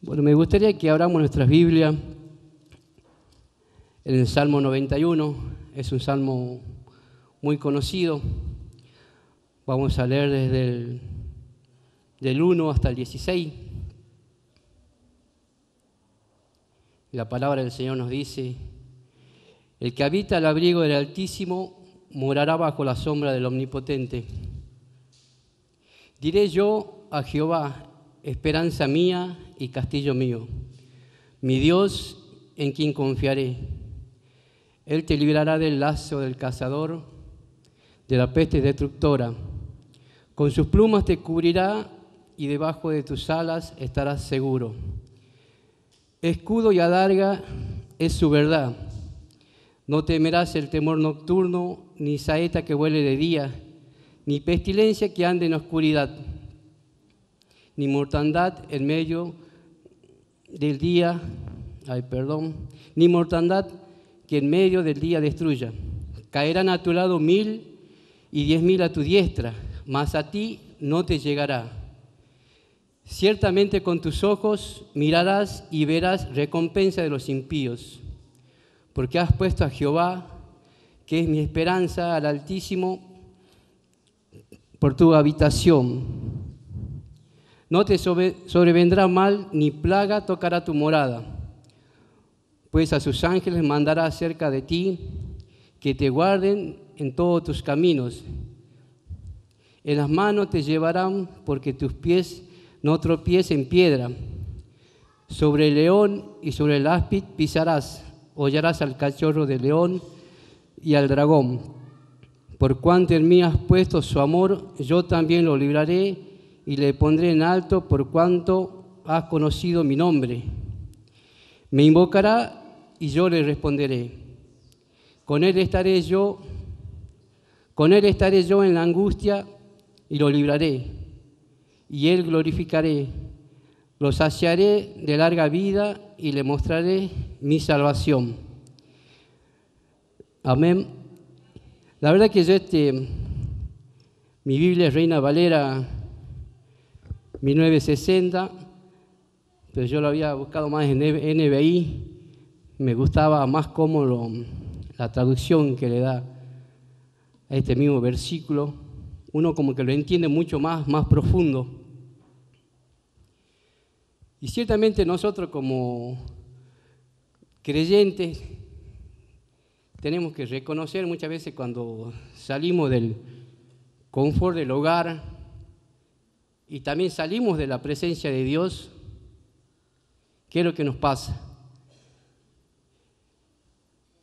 Bueno, me gustaría que abramos nuestras Biblias en el Salmo 91. Es un salmo muy conocido. Vamos a leer desde del 1 hasta el 16. La palabra del Señor nos dice: el que habita al abrigo del Altísimo morará bajo la sombra del Omnipotente. Diré yo a Jehová, esperanza mía y castillo mío, mi Dios en quien confiaré. Él te librará del lazo del cazador, de la peste destructora. Con sus plumas te cubrirá y debajo de tus alas estarás seguro. Escudo y adarga es su verdad. No temerás el temor nocturno, ni saeta que vuele de día, ni pestilencia que ande en oscuridad, ni mortandad en medio del día, ni mortandad que en medio del día destruya. Caerán a tu lado 1000 y 10.000 a tu diestra, mas a ti no te llegará. Ciertamente con tus ojos mirarás y verás recompensa de los impíos, porque has puesto a Jehová, que es mi esperanza, al Altísimo, por tu habitación. No te sobrevendrá mal, ni plaga tocará tu morada, pues a sus ángeles mandará acerca de ti, que te guarden en todos tus caminos. En las manos te llevarán, porque tus pies no tropiecen en piedra. Sobre el león y sobre el áspid pisarás, hollarás al cachorro del león y al dragón. Por cuanto en mí has puesto su amor, yo también lo libraré y le pondré en alto, por cuanto has conocido mi nombre. Me invocará y yo le responderé. Con él estaré yo en la angustia y lo libraré, y él glorificaré. Lo saciaré de larga vida y le mostraré mi salvación. Amén. La verdad que yo mi Biblia es Reina Valera 1960, pero yo lo había buscado más en NBI. Me gustaba más cómo la traducción que le da a este mismo versículo. Uno como que lo entiende mucho más profundo. Y ciertamente nosotros como creyentes tenemos que reconocer muchas veces cuando salimos del confort del hogar y también salimos de la presencia de Dios, ¿qué es lo que nos pasa?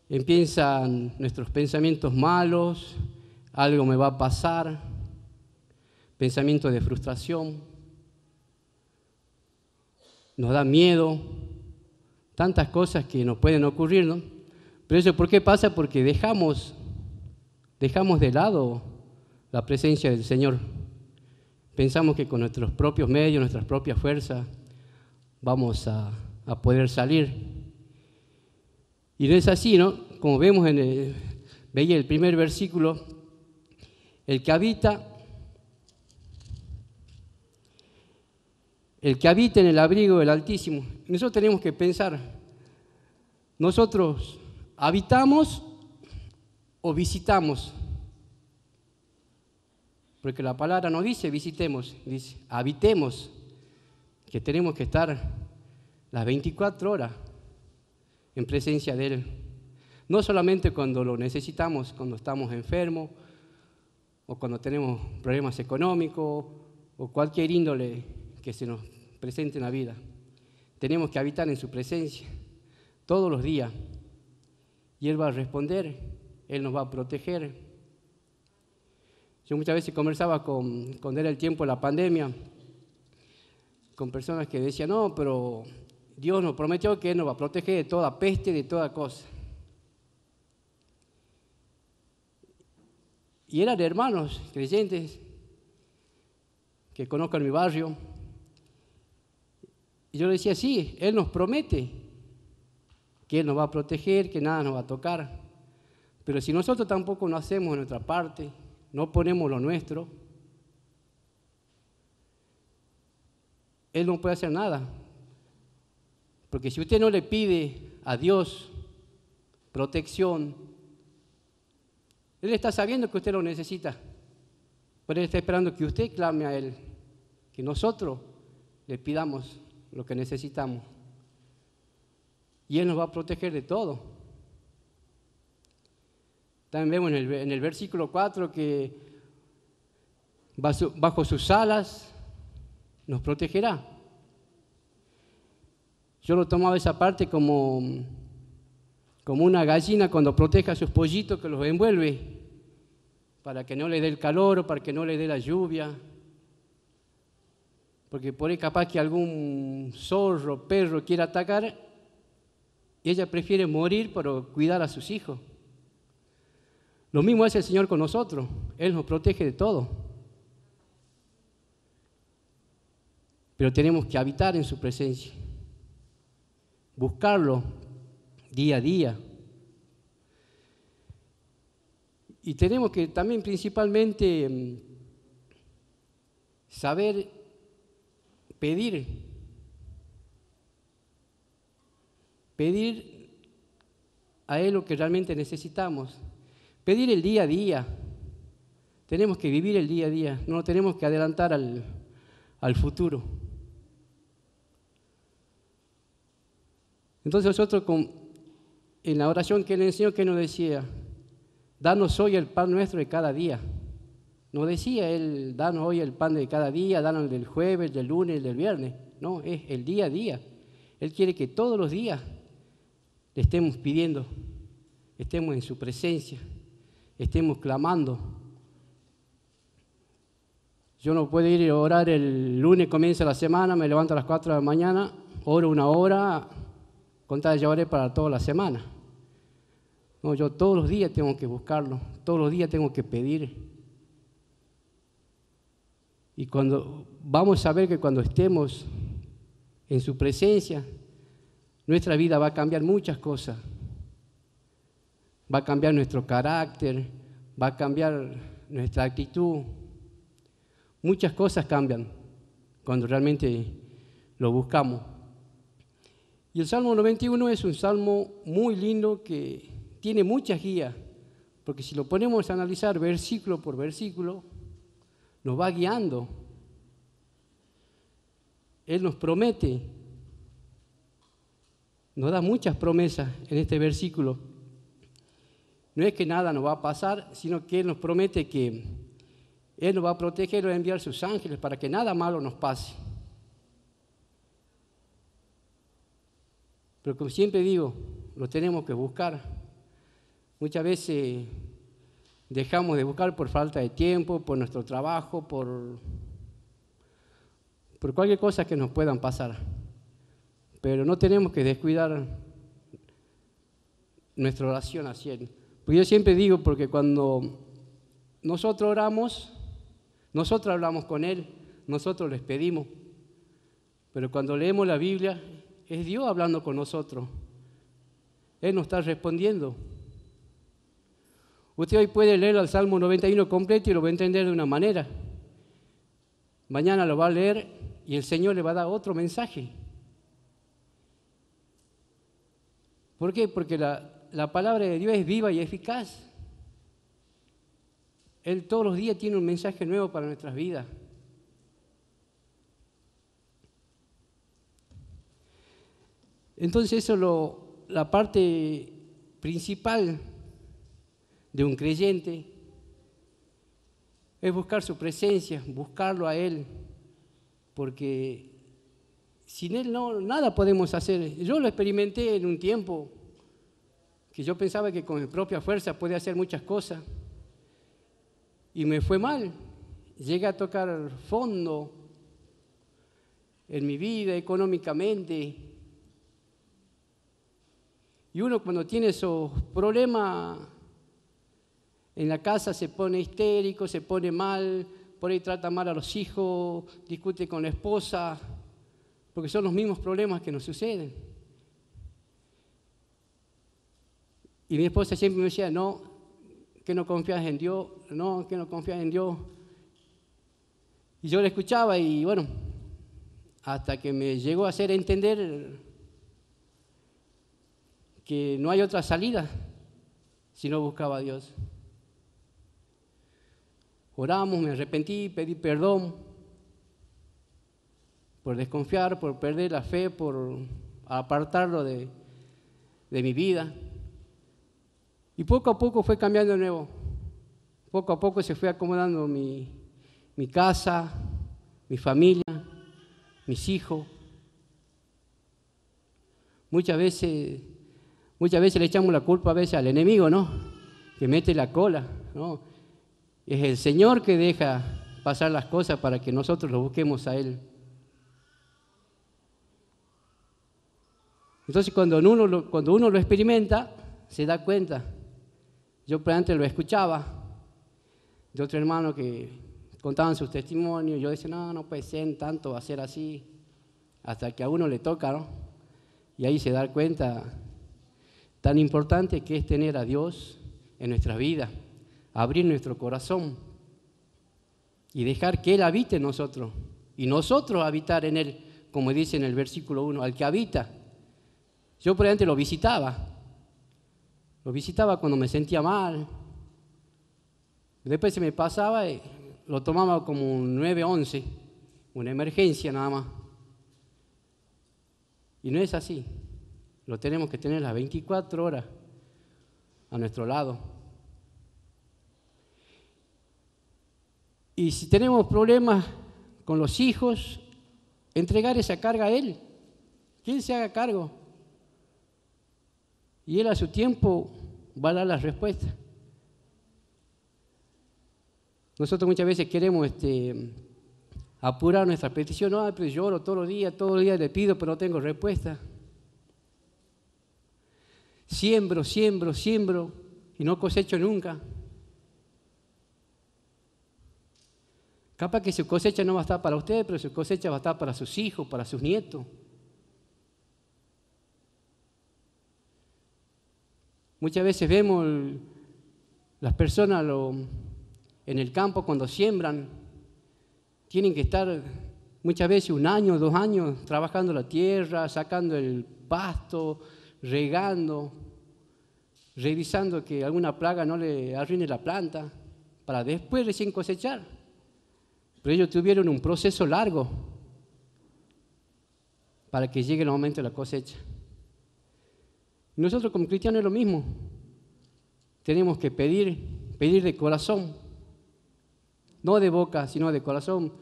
Empiezan nuestros pensamientos malos, algo me va a pasar, pensamientos de frustración, nos da miedo, tantas cosas que nos pueden ocurrir, ¿no? Pero eso, ¿por qué pasa? Porque dejamos de lado la presencia del Señor. Pensamos que con nuestros propios medios, nuestras propias fuerzas, vamos a poder salir. Y no es así, ¿no? Como vemos veía el primer versículo, el que habita en el abrigo del Altísimo. Nosotros tenemos que pensar, ¿nosotros habitamos o visitamos? Porque la palabra no dice visitemos, dice habitemos, que tenemos que estar las 24 horas en presencia de Él. No solamente cuando lo necesitamos, cuando estamos enfermos o cuando tenemos problemas económicos o cualquier índole que se nos presente en la vida. Tenemos que habitar en su presencia todos los días y Él va a responder, Él nos va a proteger. Yo muchas veces conversaba cuando era el tiempo de la pandemia con personas que decían, no, pero Dios nos prometió que Él nos va a proteger de toda peste, de toda cosa. Y eran hermanos creyentes que conozco en mi barrio. Y yo le decía, sí, Él nos promete que Él nos va a proteger, que nada nos va a tocar. Pero si nosotros tampoco no hacemos nuestra parte, no ponemos lo nuestro, Él no puede hacer nada. Porque si usted no le pide a Dios protección, Él está sabiendo que usted lo necesita, pero Él está esperando que usted clame a Él, que nosotros le pidamos lo que necesitamos. Y Él nos va a proteger de todo. También vemos en el versículo 4 que bajo sus alas nos protegerá. Yo lo tomaba esa parte como una gallina cuando protege a sus pollitos que los envuelve, para que no le dé el calor o para que no le dé la lluvia. Porque por ahí capaz que algún zorro, perro quiera atacar, y ella prefiere morir para cuidar a sus hijos. Lo mismo hace el Señor con nosotros. Él nos protege de todo. Pero tenemos que habitar en su presencia, buscarlo día a día. Y tenemos que también principalmente saber pedir a Él lo que realmente necesitamos, pedir el día a día. Tenemos que vivir el día a día, no tenemos que adelantar al futuro. Entonces nosotros en la oración que Él enseñó, ¿qué nos decía? Danos hoy el pan nuestro de cada día. No decía Él, danos hoy el pan de cada día, danos el del jueves, del lunes, del viernes. No, es el día a día. Él quiere que todos los días le estemos pidiendo, estemos en su presencia, estemos clamando. Yo no puedo ir a orar el lunes, comienza la semana, me levanto a las 4 de la mañana, oro una hora, con tal ya oré para toda la semana. No, yo todos los días tengo que buscarlo, todos los días tengo que pedir. Y vamos a ver que cuando estemos en su presencia, nuestra vida va a cambiar muchas cosas. Va a cambiar nuestro carácter, va a cambiar nuestra actitud. Muchas cosas cambian cuando realmente lo buscamos. Y el Salmo 91 es un salmo muy lindo que tiene muchas guías, porque si lo ponemos a analizar versículo por versículo, nos va guiando. Él nos promete, nos da muchas promesas en este versículo. No es que nada nos va a pasar, sino que Él nos promete que Él nos va a proteger y va a enviar sus ángeles para que nada malo nos pase. Pero como siempre digo, lo tenemos que buscar. Muchas veces dejamos de buscar por falta de tiempo, por nuestro trabajo, por cualquier cosa que nos puedan pasar. Pero no tenemos que descuidar nuestra oración hacia Él. Porque yo siempre digo, porque cuando nosotros oramos, nosotros hablamos con Él, nosotros les pedimos. Pero cuando leemos la Biblia, es Dios hablando con nosotros. Él nos está respondiendo. Usted hoy puede leer el Salmo 91 completo y lo va a entender de una manera. Mañana lo va a leer y el Señor le va a dar otro mensaje. ¿Por qué? Porque la palabra de Dios es viva y eficaz. Él todos los días tiene un mensaje nuevo para nuestras vidas. Entonces eso es la parte principal de un creyente, es buscar su presencia, buscarlo a Él, porque sin Él nada podemos hacer. Yo lo experimenté en un tiempo que yo pensaba que con mi propia fuerza podía hacer muchas cosas y me fue mal. Llegué a tocar fondo en mi vida económicamente. Y uno cuando tiene esos problemas en la casa se pone histérico, se pone mal, por ahí trata mal a los hijos, discute con la esposa, porque son los mismos problemas que nos suceden. Y mi esposa siempre me decía, no, que no confías en Dios, no, que no confías en Dios. Y yo le escuchaba y bueno, hasta que me llegó a hacer entender que no hay otra salida si no buscaba a Dios. Oramos, me arrepentí, pedí perdón por desconfiar, por perder la fe, por apartarlo de mi vida. Y poco a poco fue cambiando de nuevo. Poco a poco se fue acomodando mi casa, mi familia, mis hijos. Muchas veces le echamos la culpa a veces al enemigo, ¿no? Que mete la cola, ¿no? Es el Señor que deja pasar las cosas para que nosotros lo busquemos a Él. Entonces cuando uno lo experimenta, se da cuenta. Yo antes lo escuchaba de otro hermano que contaban sus testimonios. Yo decía, no puede ser, tanto va a ser así, hasta que a uno le toca, ¿no? Y ahí se da cuenta tan importante que es tener a Dios en nuestra vida, abrir nuestro corazón y dejar que Él habite en nosotros y nosotros habitar en Él, como dice en el versículo 1, al que habita. Yo por antes lo visitaba cuando me sentía mal, después se me pasaba y lo tomaba como un 911, una emergencia nada más. Y no es así, lo tenemos que tener las 24 horas a nuestro lado. Y si tenemos problemas con los hijos, entregar esa carga a Él, que Él se haga cargo. Y Él a su tiempo va a dar las respuestas. Nosotros muchas veces queremos apurar nuestra petición. No, pero lloro todos los días le pido, pero no tengo respuesta. Siembro y no cosecho nunca. Capaz que su cosecha no va a estar para ustedes, pero su cosecha va a estar para sus hijos, para sus nietos. Muchas veces vemos las personas en el campo cuando siembran, tienen que estar muchas veces 1 año, 2 años trabajando la tierra, sacando el pasto, regando, revisando que alguna plaga no le arruine la planta, para después recién cosechar. Pero ellos tuvieron un proceso largo para que llegue el momento de la cosecha. Nosotros como cristianos es lo mismo. Tenemos que pedir de corazón, no de boca, sino de corazón,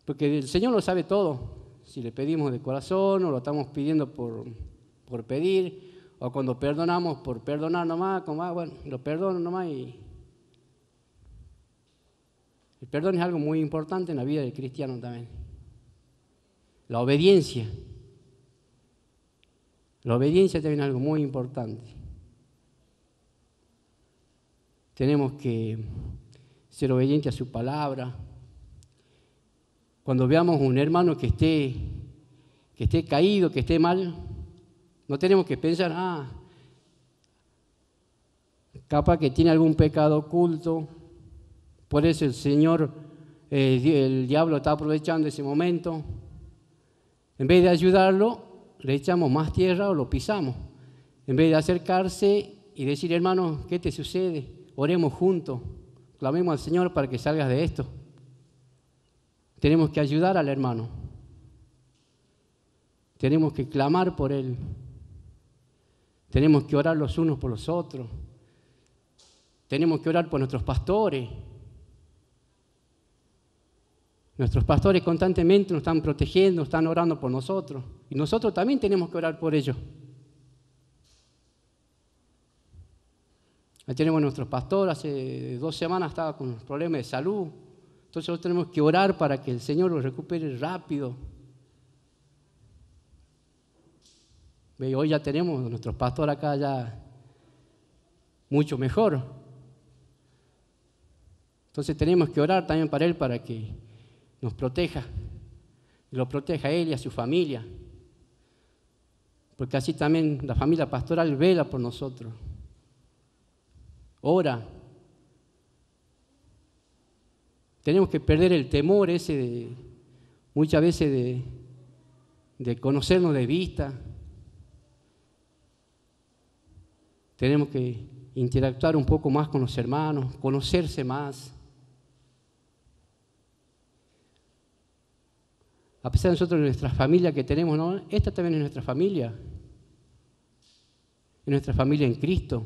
porque el Señor lo sabe todo. Si le pedimos de corazón o lo estamos pidiendo por pedir, o cuando perdonamos por perdonar nomás, bueno, lo perdono nomás. Y el perdón es algo muy importante en la vida del cristiano también. La obediencia. La obediencia también es algo muy importante. Tenemos que ser obedientes a su palabra. Cuando veamos un hermano que esté caído, que esté mal, no tenemos que pensar, capaz que tiene algún pecado oculto, por eso el Señor, el diablo está aprovechando ese momento. En vez de ayudarlo, le echamos más tierra o lo pisamos. En vez de acercarse y decir, hermano, ¿qué te sucede? Oremos juntos, clamemos al Señor para que salgas de esto. Tenemos que ayudar al hermano. Tenemos que clamar por él. Tenemos que orar los unos por los otros. Tenemos que orar por nuestros pastores. Nuestros pastores constantemente nos están protegiendo, están orando por nosotros. Y nosotros también tenemos que orar por ellos. Ahí tenemos a nuestro pastor, hace 2 semanas estaba con problemas de salud. Entonces nosotros tenemos que orar para que el Señor lo recupere rápido. ¿Ve? Hoy ya tenemos a nuestro pastor acá ya mucho mejor. Entonces tenemos que orar también para él, para que nos proteja, lo proteja a él y a su familia, porque así también la familia pastoral vela por nosotros, ora. Tenemos que perder el temor ese muchas veces de conocernos de vista, Tenemos que interactuar un poco más con los hermanos, conocerse más. A pesar de nosotros, nuestra familia que tenemos, ¿no? Esta también es nuestra familia. Es nuestra familia en Cristo.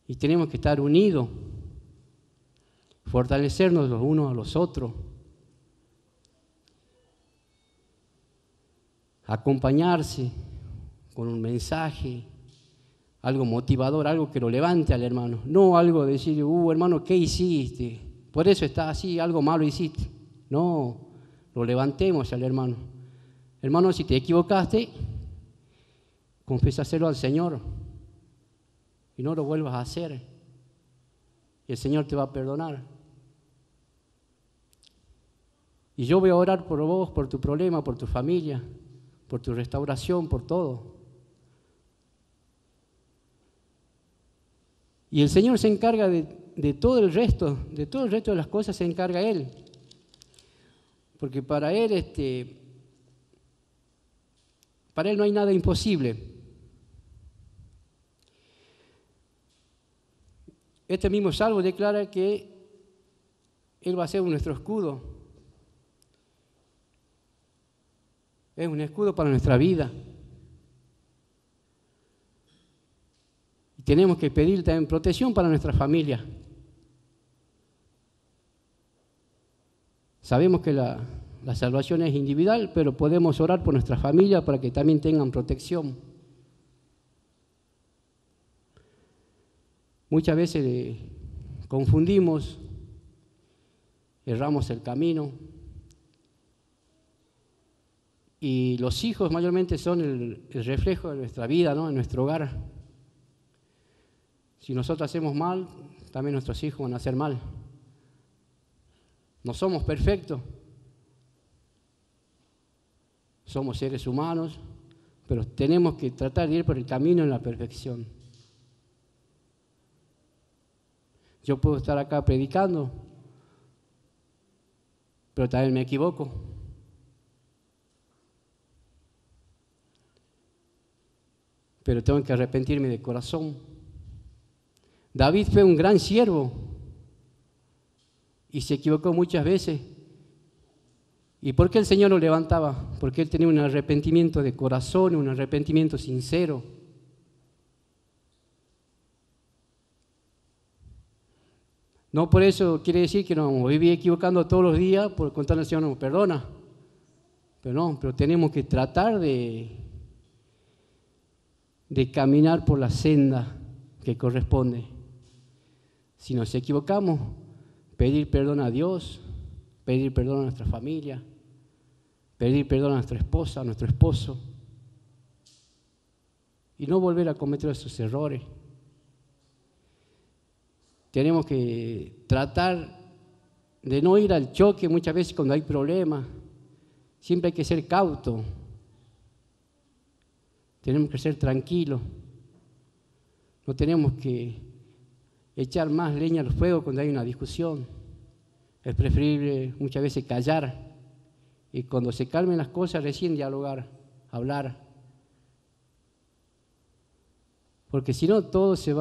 Y tenemos que estar unidos, fortalecernos los unos a los otros, acompañarse con un mensaje, algo motivador, algo que lo levante al hermano. No algo de decir, hermano, ¿qué hiciste? Por eso estás así, algo malo hiciste. No, lo levantemos al hermano. Hermano, si te equivocaste, confésaselo al Señor y no lo vuelvas a hacer. Y el Señor te va a perdonar. Y yo voy a orar por vos, por tu problema, por tu familia, por tu restauración, por todo. Y el Señor se encarga de todo el resto de las cosas se encarga Él. Porque para Él no hay nada imposible. Este mismo salmo declara que Él va a ser nuestro escudo. Es un escudo para nuestra vida. Y tenemos que pedir también protección para nuestra familia. Sabemos que la salvación es individual, pero podemos orar por nuestra familia para que también tengan protección. Muchas veces confundimos, erramos el camino. Y los hijos mayormente son el reflejo de nuestra vida, ¿no? En nuestro hogar. Si nosotros hacemos mal, también nuestros hijos van a hacer mal. No somos perfectos. Somos seres humanos, pero tenemos que tratar de ir por el camino en la perfección. Yo puedo estar acá predicando, pero también me equivoco. Pero tengo que arrepentirme de corazón. David fue un gran siervo y se equivocó muchas veces. ¿Y por qué el Señor lo levantaba? Porque él tenía un arrepentimiento de corazón, un arrepentimiento sincero. No por eso quiere decir que nos viví equivocando todos los días por contarle al Señor nos perdona. Pero tenemos que tratar de caminar por la senda que corresponde. Si nos equivocamos, pedir perdón a Dios, pedir perdón a nuestra familia, pedir perdón a nuestra esposa, a nuestro esposo, y no volver a cometer esos errores. Tenemos que tratar de no ir al choque muchas veces cuando hay problemas. Siempre hay que ser cauto. Tenemos que ser tranquilos. No tenemos que echar más leña al fuego cuando hay una discusión. Es preferible muchas veces callar y cuando se calmen las cosas recién dialogar, hablar. Porque si no todo se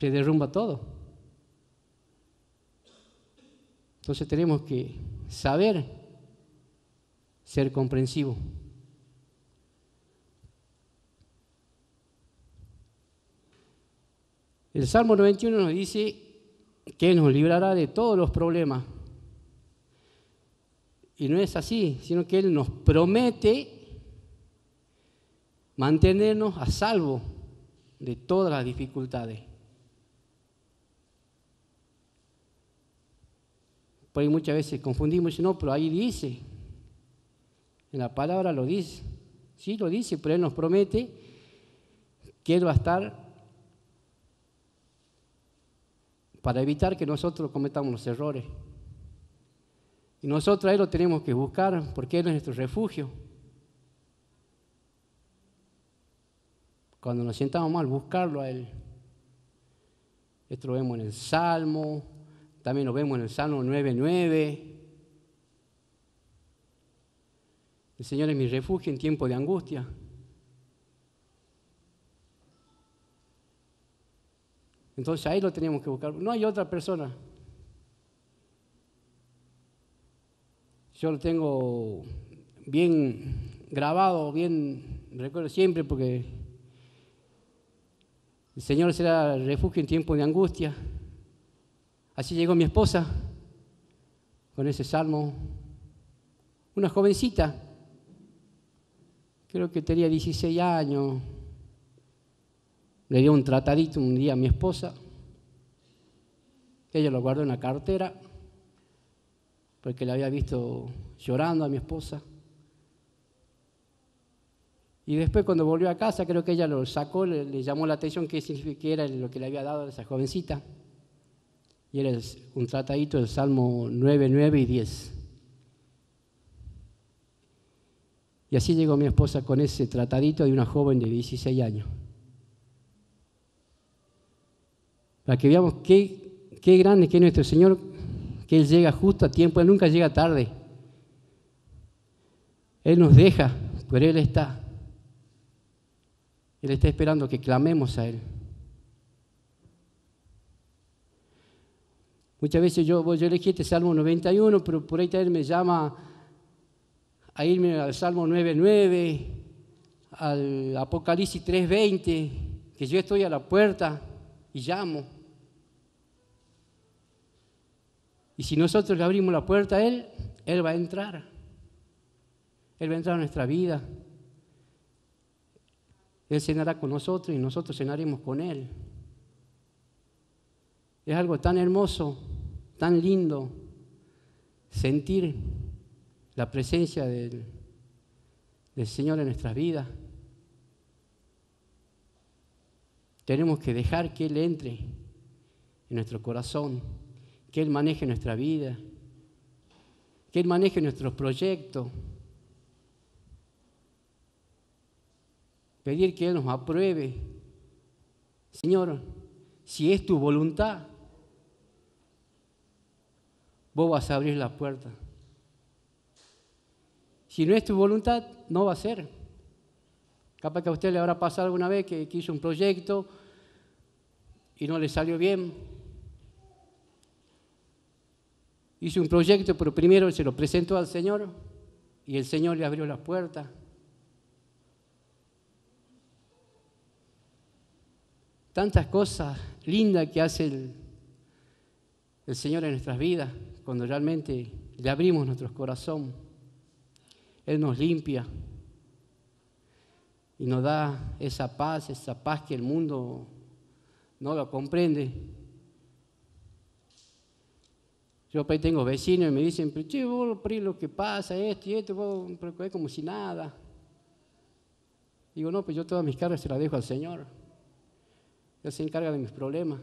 derrumba todo. Entonces tenemos que saber ser comprensivos. El Salmo 91 nos dice que nos librará de todos los problemas. Y no es así, sino que Él nos promete mantenernos a salvo de todas las dificultades. Por ahí muchas veces confundimos y decimos, no, pero ahí dice, en la palabra lo dice. Sí, lo dice, pero Él nos promete que Él va a estar para evitar que nosotros cometamos los errores. Y nosotros a Él lo tenemos que buscar porque Él es nuestro refugio. Cuando nos sentamos mal, buscarlo a Él. Esto lo vemos en el Salmo, también lo vemos en el Salmo 9:9. El Señor es mi refugio en tiempo de angustia. Entonces ahí lo teníamos que buscar. No hay otra persona. Yo lo tengo bien grabado, bien recuerdo siempre, porque el Señor será refugio en tiempos de angustia. Así llegó mi esposa con ese salmo. Una jovencita, creo que tenía 16 años. Le dio un tratadito un día a mi esposa. Ella lo guardó en la cartera porque le había visto llorando a mi esposa. Y después cuando volvió a casa, creo que ella lo sacó, le llamó la atención qué era lo que le había dado a esa jovencita. Y era un tratadito del Salmo 9, 9 y 10. Y así llegó mi esposa con ese tratadito de una joven de 16 años. Para que veamos qué grande que es nuestro Señor, que Él llega justo a tiempo, Él nunca llega tarde. Él nos deja, pero Él está. Él está esperando que clamemos a Él. Muchas veces yo elegí este Salmo 91, pero por ahí también me llama a irme al Salmo 9:9, al Apocalipsis 3:20, que yo estoy a la puerta y llamo. Y si nosotros le abrimos la puerta a Él, Él va a entrar. Él va a entrar a nuestra vida. Él cenará con nosotros y nosotros cenaremos con Él. Es algo tan hermoso, tan lindo, sentir la presencia del Señor en nuestras vidas. Tenemos que dejar que Él entre en nuestro corazón, que Él maneje nuestra vida, que Él maneje nuestros proyectos. Pedir que Él nos apruebe. Señor, si es tu voluntad, vos vas a abrir la puerta. Si no es tu voluntad, no va a ser. Capaz que a usted le habrá pasado alguna vez que hizo un proyecto y no le salió bien. Hizo un proyecto, pero primero se lo presentó al Señor y el Señor le abrió las puertas. Tantas cosas lindas que hace el Señor en nuestras vidas cuando realmente le abrimos nuestro corazón. Él nos limpia y nos da esa paz que el mundo no lo comprende. Yo por ahí tengo vecinos y me dicen, pero che, vos por ahí lo que pasa, esto y esto, vos es como si nada. Digo, no, pues yo todas mis cargas se las dejo al Señor. Él se encarga de mis problemas.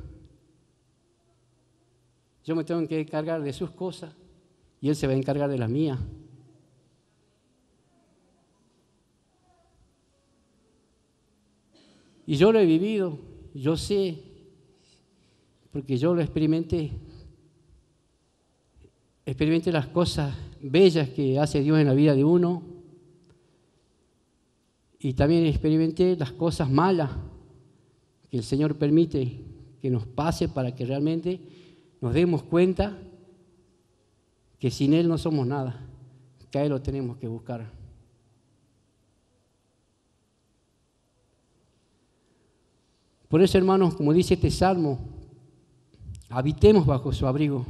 Yo me tengo que encargar de sus cosas y Él se va a encargar de las mías. Y yo lo he vivido, yo sé, porque yo lo experimenté. Experimenté las cosas bellas que hace Dios en la vida de uno y también experimenté las cosas malas que el Señor permite que nos pase para que realmente nos demos cuenta que sin Él no somos nada, que a Él lo tenemos que buscar. Por eso, hermanos, como dice este salmo, habitemos bajo su abrigo,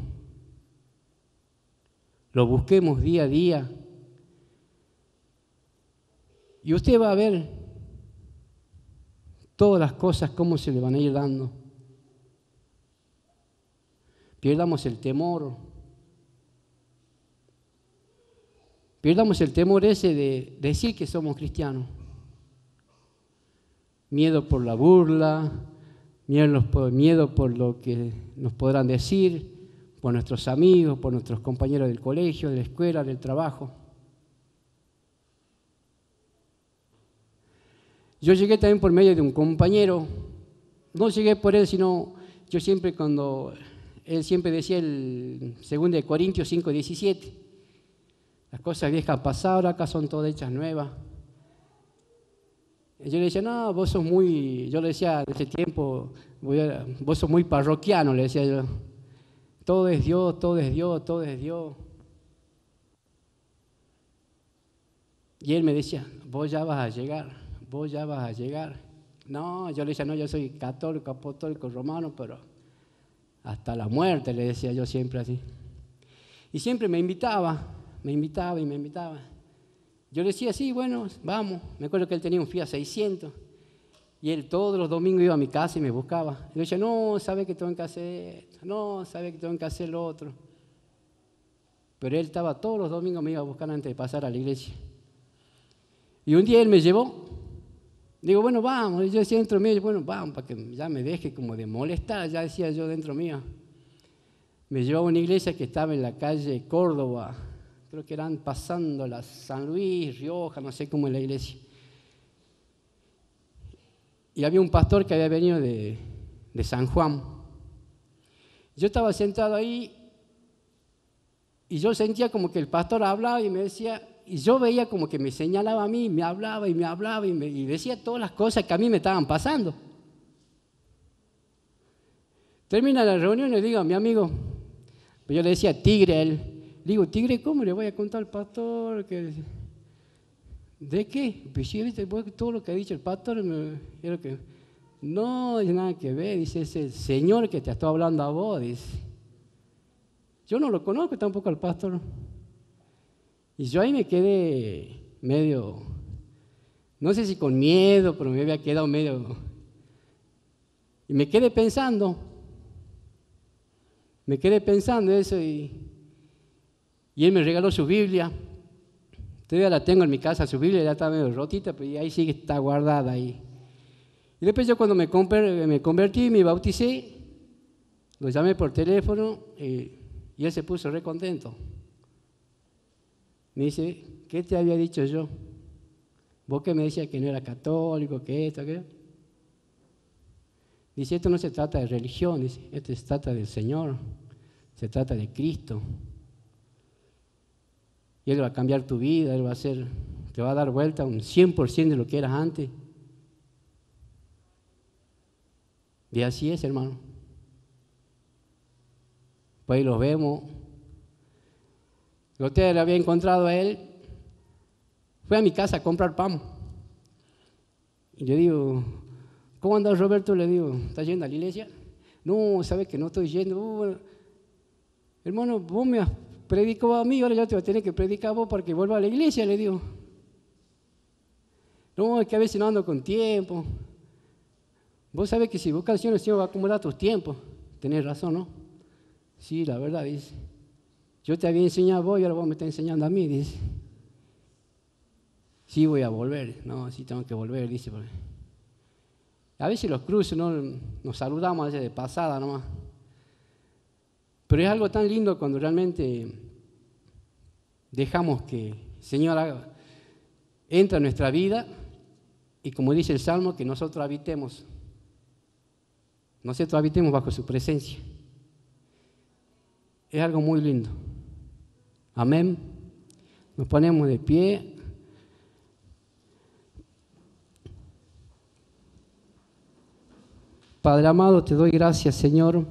lo busquemos día a día y usted va a ver todas las cosas cómo se le van a ir dando. Pierdamos el temor. Pierdamos el temor ese de decir que somos cristianos. Miedo por la burla, miedo por lo que nos podrán decir, por nuestros amigos, por nuestros compañeros del colegio, de la escuela, del trabajo. Yo llegué también por medio de un compañero, no llegué por él, sino yo siempre él siempre decía el 2 Corintios 5:17, las cosas viejas pasaron, acá son todas hechas nuevas. Yo le decía, no, vos sos muy, yo le decía en ese tiempo, vos sos muy parroquiano, le decía yo. Todo es Dios, todo es Dios, todo es Dios. Y él me decía, vos ya vas a llegar, vos ya vas a llegar. No, yo le decía, no, yo soy católico, apostólico, romano, pero hasta la muerte, le decía yo siempre así. Y siempre me invitaba y me invitaba. Yo le decía, sí, bueno, vamos. Me acuerdo que él tenía un Fiat 600 y él todos los domingos iba a mi casa y me buscaba. Yo decía, no, sabe que tengo que hacer esto, no, sabe que tengo que hacer lo otro. Pero él estaba todos los domingos, me iba a buscar antes de pasar a la iglesia. Y un día él me llevó. Digo, bueno, vamos. Y yo decía dentro mío, bueno, vamos, para que ya me deje como de molestar, ya decía yo dentro mío. Me llevó a una iglesia que estaba en la calle Córdoba. Creo que eran pasando la San Luis, Rioja, no sé cómo es la iglesia. Y había un pastor que había venido de San Juan. Yo estaba sentado ahí y yo sentía como que el pastor hablaba y me decía, y yo veía como que me señalaba a mí, me hablaba y decía todas las cosas que a mí me estaban pasando. Termina la reunión y le digo a mi amigo, pues yo le decía Tigre a él. Le digo, Tigre, ¿cómo le voy a contar al pastor? ¿De qué? Pues sí, ¿viste? Todo lo que ha dicho el pastor, no hay nada que ver, dice, es el Señor que te está hablando a vos, dice. Yo no lo conozco tampoco al pastor. Y yo ahí me quedé medio, no sé si con miedo, pero me había quedado medio. Y me quedé pensando eso y él me regaló su Biblia. Todavía la tengo en mi casa, su Biblia ya está medio rotita, pero ahí sí que está guardada ahí. Y después yo cuando me convertí, me bauticé, lo llamé por teléfono y él se puso re contento. Me dice, ¿qué te había dicho yo? Vos que me decías que no era católico, que esto, que... Dice, esto no se trata de religión, dice, esto se trata del Señor, se trata de Cristo. Y Él va a cambiar tu vida, Él va a hacer, te va a dar vuelta un 100% de lo que eras antes. Y así es, hermano. Pues ahí los vemos. Usted lo había encontrado a él. Fue a mi casa a comprar pan. Y yo digo, ¿cómo anda Roberto? Le digo, ¿estás yendo a la iglesia? No, ¿sabes que no estoy yendo? Hermano, vos me has predicado a mí, ahora yo te voy a tener que predicar a vos para que vuelva a la iglesia, le digo. No, es que a veces no ando con tiempo. Vos sabés que si buscas al Señor, el Señor va a acumular tus tiempos. Tenés razón, ¿no? Sí, la verdad, dice. Yo te había enseñado a vos y ahora vos me estás enseñando a mí, dice. Sí, voy a volver. No, sí tengo que volver, dice. A veces los cruces, ¿no? Nos saludamos de pasada nomás. Pero es algo tan lindo cuando realmente dejamos que el Señor entre en nuestra vida y como dice el Salmo, que nosotros habitemos bajo su presencia. Es algo muy lindo. Amén. Nos ponemos de pie. Padre amado, te doy gracias, Señor,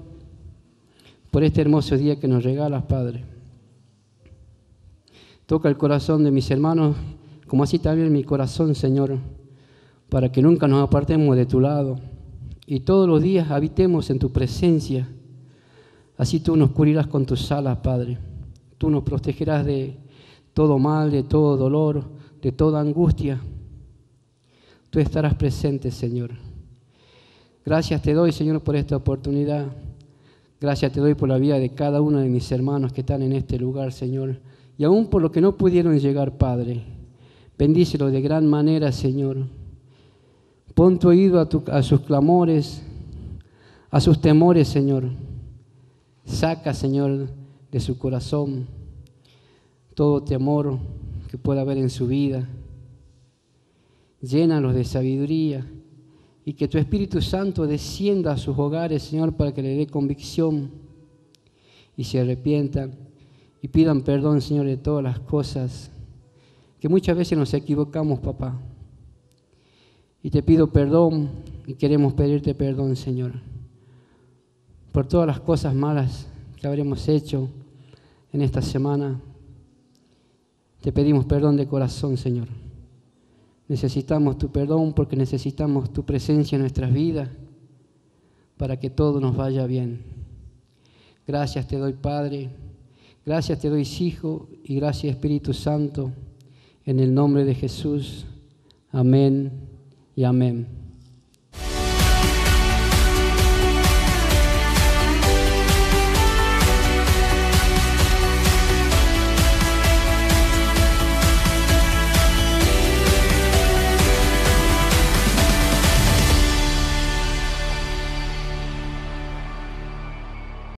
por este hermoso día que nos regalas, Padre. Toca el corazón de mis hermanos, como así también mi corazón, Señor, para que nunca nos apartemos de tu lado y todos los días habitemos en tu presencia. Así tú nos cubrirás con tus alas, Padre. Tú nos protegerás de todo mal, de todo dolor, de toda angustia. Tú estarás presente, Señor. Gracias te doy, Señor, por esta oportunidad. Gracias te doy por la vida de cada uno de mis hermanos que están en este lugar, Señor. Y aún por los que no pudieron llegar, Padre. Bendícelo de gran manera, Señor. Pon tu oído a sus clamores, a sus temores, Señor. Saca, Señor, de su corazón todo temor que pueda haber en su vida. Llénalos de sabiduría y que tu Espíritu Santo descienda a sus hogares, Señor, para que le dé convicción y se arrepientan y pidan perdón, Señor, de todas las cosas que muchas veces nos equivocamos, papá. Y te pido perdón y queremos pedirte perdón, Señor, por todas las cosas malas que habremos hecho en esta semana. Te pedimos perdón de corazón, Señor. Necesitamos tu perdón porque necesitamos tu presencia en nuestras vidas para que todo nos vaya bien. Gracias te doy, Padre. Gracias te doy, Hijo, y gracias, Espíritu Santo. En el nombre de Jesús. Amén y amén.